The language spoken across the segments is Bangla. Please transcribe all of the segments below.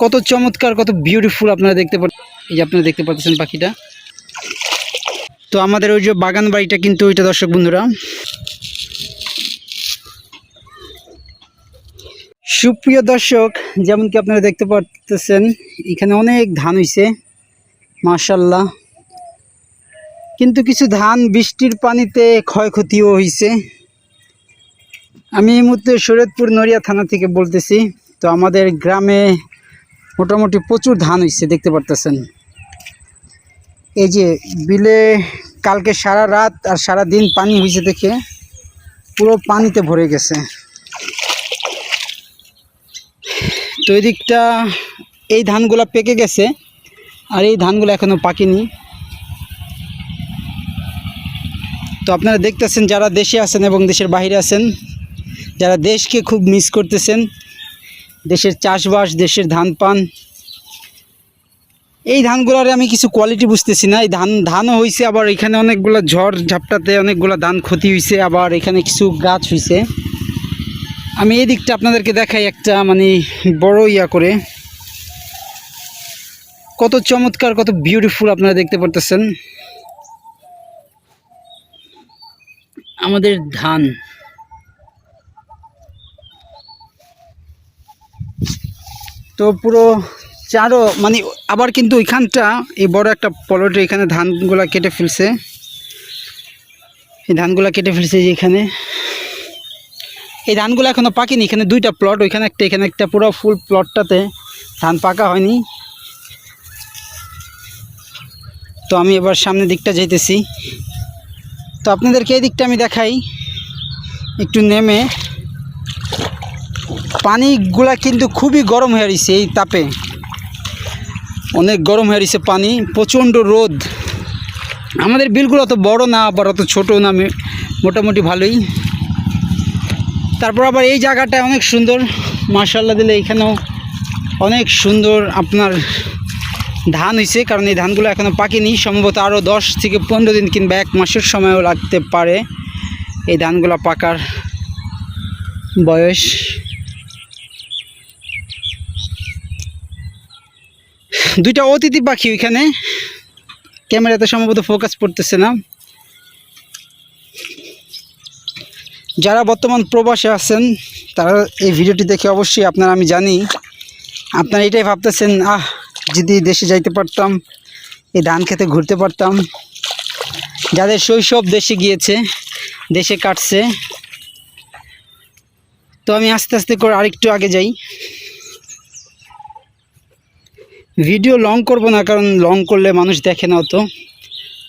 কত চমৎকার, কত বিউটিফুল আপনারা দেখতে পাচ্ছেন। এই যে আপনারা দেখতে পাচ্ছেন পাখিটা। তো আমাদের ওই যে বাগান বাড়িটা কিন্তু ওইটা দর্শক বন্ধুরা। সুপ্রিয় দর্শক, যেমন কি আপনারা দেখতে পাচ্ছেন এখানে অনেক ধান হইছে মাশাআল্লাহ, কিন্তু কিছু ধান বৃষ্টির পানিতে ক্ষয়ক্ষতিও হয়েছে। আমি এই মুহূর্তে শরীয়তপুর নড়িয়া থানা থেকে বলতেছি। তো আমাদের গ্রামে মোটামুটি প্রচুর ধান হয়েছে দেখতে পারতেছেন। এই যে বিলে কালকে সারা রাত আর সারা দিন পানি হয়েছে দেখে পুরো পানিতে ভরে গেছে। তো এই দিকটা এই ধানগুলা পেকে গেছে আর এই ধানগুলো এখনো পাকেনি। তো আপনারা দেখতেছেন যারা দেশে আছেন এবং দেশের বাইরে আছেন, যারা দেশকে খুব মিস করতেছেন, দেশের চাষবাস, দেশের ধান পান, এই ধানগুলোর আমি কিছু কোয়ালিটি বুঝতেছি না। এই ধানও হয়েছে, আবার এখানে অনেকগুলো ঝড় ঝাপটাতে অনেকগুলো ধান ক্ষতি হয়েছে, আবার এখানে কিছু গাছ হয়েছে। আমি এই দিকটা আপনাদেরকে দেখাই একটা মানে বড় ইয়া করে। কত চমৎকার, কত বিউটিফুল আপনারা দেখতে পারতেছেন আমাদের ধান। তো পুরো চারো মানে আবার কিন্তু ওইখানটা এই বড় একটা প্লটে এখানে ধানগুলা কেটে ফেলছে। এই ধানগুলা কেটে ফেলছে যে এখানে এই ধানগুলো এখনো পাকেনি। এখানে দুইটা প্লট, ওইখানে একটা এখানে একটা, পুরো ফুল প্লটটাতে ধান পাকা হয়নি। তো আমি এবার সামনের দিকটা যাইতেছি। তো আপনাদেরকে এই দিকটা আমি দেখাই একটু নেমে। পানিগুলা কিন্তু খুবই গরম হয়ে রয়েছে, এই তাপে অনেক গরম হয়ে রয়েছে পানি, প্রচণ্ড রোদ। আমাদের বিলগুলো অত বড় না আবার অত ছোটো না, মোটামুটি ভালোই। তারপর আবার এই জায়গাটা অনেক সুন্দর মাশাআল্লাহ দিলে, এখানেও অনেক সুন্দর আপনার ধান হয়েছে, কারণ এই ধানগুলো এখনও পাকেনি। সম্ভবত আরও 10 থেকে 15 দিন কিংবা 1 মাসের সময়ও লাগতে পারে এই ধানগুলো পাকার বয়স। দুইটা অতিথি পাখি ওইখানে, ক্যামেরাতে সম্ভবত ফোকাস পড়তেছে না। যারা বর্তমান প্রবাসে আছেন তারা এই ভিডিওটি দেখে অবশ্যই আপনারা, আমি জানি আপনারা এটাই ভাবতেছেন, যদি দেশে যাইতে পারতাম, এই ধান খেতে ঘুরতে পারতাম। যাদের শৈশব দেশে গিয়েছে, দেশে কাটছে। তো আমি আস্তে আস্তে করে আরেকটু আগে যাই। ভিডিও লং করব না, কারণ লং করলে মানুষ দেখে না অত।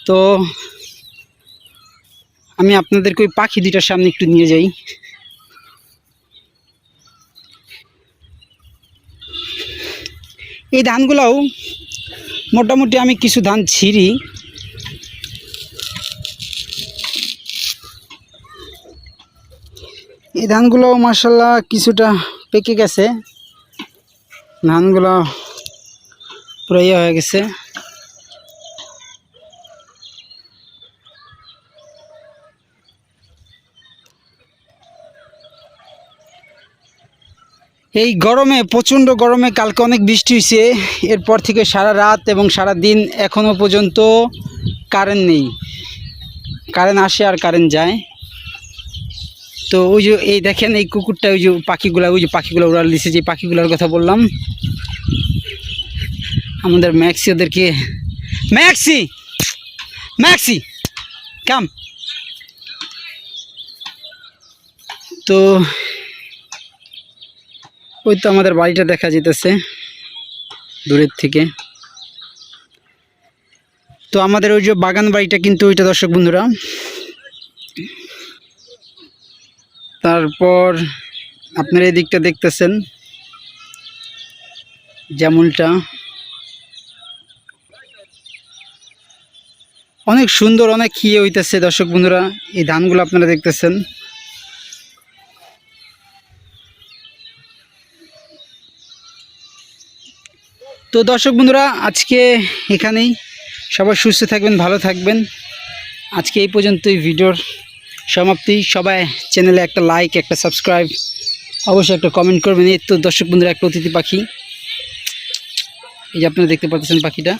তো আমি আপনাদেরকে ওই পাখি দুইটার সামনে একটু নিয়ে যাই। এই ধানগুলাও মোটামুটি আমি কিছু ধান ছিঁড়ি। এই ধানগুলোও মাশাআল্লাহ কিছুটা পেকে গেছে, ধানগুলো পুরো ইয়ে হয়ে গেছে। এই গরমে, প্রচণ্ড গরমে, কালকে অনেক বৃষ্টি হয়েছে, এরপর থেকে সারা রাত এবং সারা দিন এখনও পর্যন্ত কারেন্ট নেই। কারেন্ট আসে আর কারেন্ট যায়। তো ওই যে এই দেখেন এই কুকুরটা, ওই যে পাখিগুলো উড়াল দিছে, যে পাখিগুলোর কথা বললাম। আমাদের ম্যাক্সি ওদেরকে, ম্যাক্সি কাম। তো ওই তো আমাদের বাড়িটা দেখা যেতেছে দূরের থেকে। তো আমাদের ওই যে বাগান বাড়িটা কিন্তু ওইটা দর্শক বন্ধুরা। তারপর আপনারা এই দিকটা দেখতেছেন যেমনটা অনেক সুন্দর, অনেক ইয়ে হইতেছে দর্শক বন্ধুরা। এই ধানগুলো আপনারা দেখতেছেন। তো দর্শক বন্ধুরা, আজকে এখানেই। সবাই সুস্থ থাকবেন, ভালো থাকবেন। আজকে এই পর্যন্তই ভিডিওর সমাপ্তি। সবাই চ্যানেলে একটা লাইক, একটা সাবস্ক্রাইব, অবশ্যই একটা কমেন্ট করবেন। এই তো দর্শক বন্ধুরা একটা অতিথি পাখি। এই যে আপনারা দেখতে পাচ্ছেন পাখিটা।